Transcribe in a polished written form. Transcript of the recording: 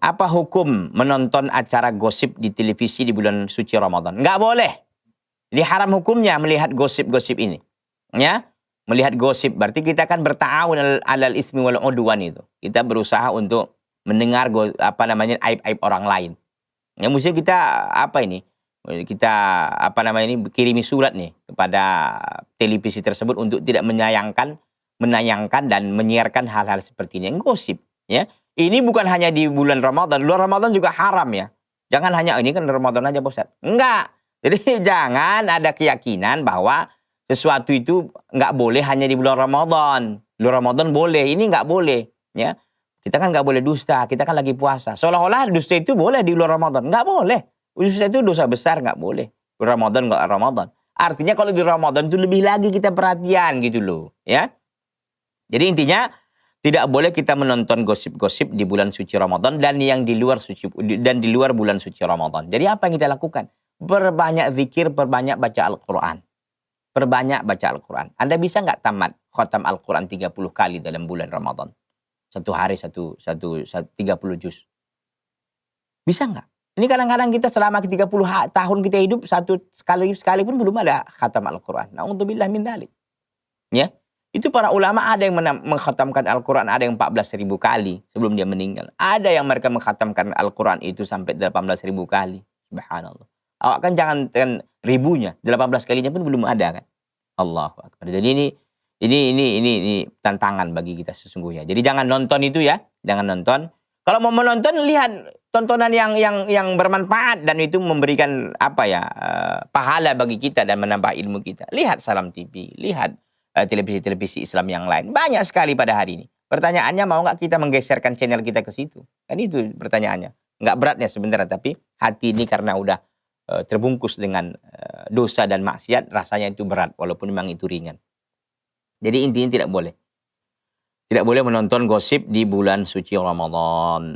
Apa hukum menonton acara gosip di televisi di bulan suci Ramadan? Nggak boleh. Jadi haram hukumnya melihat gosip-gosip ini. Ya, melihat gosip berarti kita kan berta'awun alal ismi wal udwan itu. Kita berusaha untuk mendengar aib-aib orang lain. Ya mesti kita apa ini? Kita kirimi surat nih kepada televisi tersebut untuk tidak menayangkan dan menyiarkan hal-hal seperti ini yang gosip, ya. Ini bukan hanya di bulan Ramadan, luar Ramadan juga haram ya. Jangan hanya ini kan Ramadan aja, Pak Ustaz. Enggak. Jadi jangan ada keyakinan bahwa sesuatu itu enggak boleh hanya di bulan Ramadan. Luar Ramadan boleh, ini enggak boleh, ya. Kita kan enggak boleh dusta, kita kan lagi puasa. Seolah-olah dusta itu boleh di luar Ramadan. Enggak boleh. Dusta itu dosa besar, enggak boleh. Ramadan enggak Ramadan. Artinya kalau di Ramadan itu lebih lagi kita perhatian gitu loh, ya. Jadi intinya tidak boleh kita menonton gosip-gosip di bulan suci Ramadan dan yang di luar bulan suci Ramadan. Jadi apa yang kita lakukan? Perbanyak zikir, perbanyak baca Al-Quran. Perbanyak baca Al-Quran. Anda bisa nggak tamat khatam Al-Quran 30 kali dalam bulan Ramadan? Satu hari 30 juz. Bisa nggak? Ini kadang-kadang kita selama 30 tahun kita hidup sekali pun belum ada khatam Al-Quran. Na'udzubillah min dzalik. Ya. Itu para ulama ada yang mengkhatamkan Al-Quran, ada yang 14.000 kali sebelum dia meninggal. Ada yang mereka mengkhatamkan Al-Quran itu sampai 18.000 kali. Subhanallah. Awak kan jangan ribunya, 18 kalinya pun belum ada kan. Allahu Akbar. Jadi ini tantangan bagi kita sesungguhnya. Jadi jangan nonton itu ya, jangan nonton. Kalau mau menonton lihat tontonan yang bermanfaat dan itu memberikan pahala bagi kita dan menambah ilmu kita. Lihat Salam TV, lihat televisi-televisi Islam yang lain. Banyak sekali pada hari ini. Pertanyaannya mau nggak kita menggeserkan channel kita ke situ? Kan itu pertanyaannya. Nggak beratnya sebenarnya, tapi hati ini karena udah terbungkus dengan dosa dan maksiat, rasanya itu berat, walaupun memang itu ringan. Jadi intinya tidak boleh. Tidak boleh menonton gosip di bulan suci Ramadan.